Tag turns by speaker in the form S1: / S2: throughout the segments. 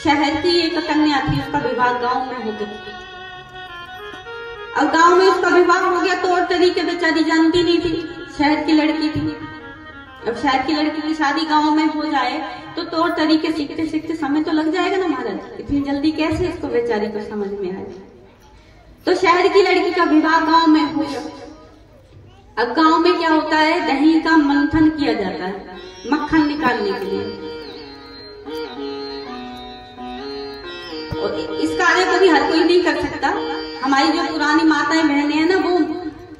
S1: शहर की एक कन्या थी, उसका विवाह गांव में हो गया। अब गांव में उसका विवाह हो गया तो और तरीके बेचारी जानती नहीं थी, शहर की लड़की थी। अब शहर की लड़की की शादी गांव में हो जाए तो तौर तरीके सीखते सीखते समय तो लग जाएगा ना महाराज, इतनी जल्दी कैसे इसको बेचारी को समझ में आए। तो शहर की लड़की का विवाह गांव में हो गया। अब गांव में क्या होता है, दही का मंथन किया जाता है मक्खन निकालने के लिए। और इस कार्य को भी हर कोई नहीं कर सकता। हमारी जो पुरानी माताएं बहनें हैं ना, वो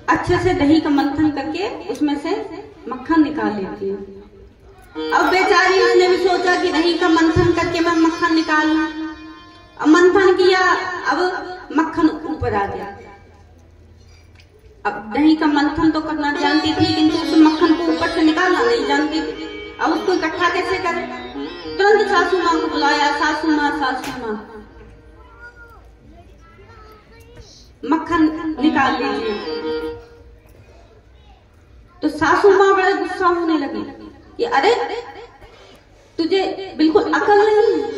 S1: अच्छे से दही का मंथन करके उसमें से मक्खन निकाल लेती है। अब बेचारी ने भी सोचा कि दही का मंथन करके मैं मक्खन निकाल लूं। अब मंथन किया, अब मक्खन ऊपर आ गया। अब दही का मंथन तो करना जानती थी, किंतु उस मक्खन को ऊपर से निकालना नहीं जानती थी। अब उसको इकट्ठा कैसे करे? तुरंत सासू माँ को बुलाया, सासू माँ मक्खन निकाल लीजिए। तो सासू माँ बड़ा गुस्सा होने लगी कि अरे तुझे बिल्कुल अकल नहीं है,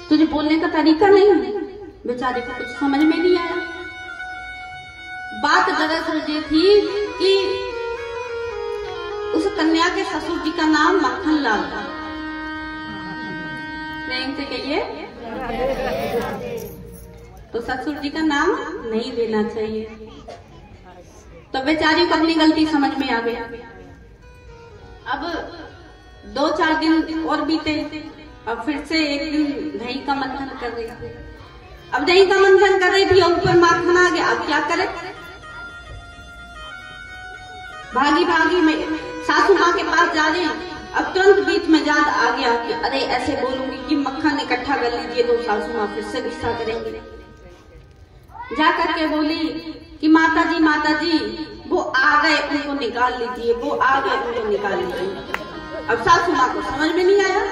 S1: तुझे बोलने का तरीका नहीं है। बेचारे को कुछ समझ में नहीं आया। बात दरअसल ये थी कि उस कन्या के ससुर जी का नाम मक्खन लाल था। प्रेम से कहिए, तो ससुर जी का नाम नहीं देना चाहिए। तो बेचारी को अपनी गलती समझ में आ गया। अब 2-4 दिन और बीते। अब फिर से एक दिन दही का मंथन कर रही थी। अब दही का मंथन कर रही थी और ऊपर माखन आ गया। अब क्या करे? भागी भागी में सासू माँ के पास जा रही। अब तुरंत बीच में याद आ गया कि अरे ऐसे बोलूंगी कि मक्खन इकट्ठा कर लीजिए तो सासू माँ फिर से गुस्सा करेंगे। जा करके बोली कि माता जी वो आ गए, उनको निकाल लीजिए, वो आ गए, उनको निकाल लीजिए। अब सासू माँ को समझ में नहीं आया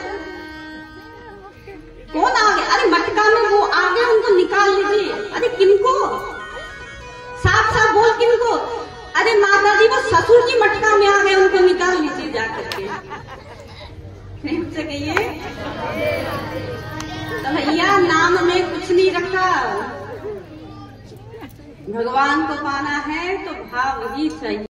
S1: कौन आ गए। अरे मटका में वो आ गए, उनको निकाल लीजिए। अरे किनको? साफ साफ बोल किनको? अरे माता जी वो ससुर जी मटका में आ गए, उनको निकाल लीजिए जा करके। प्रेम से कहिए, तो भैया नाम में कुछ नहीं रखा। भगवान को पाना है तो भाव ही चाहिए।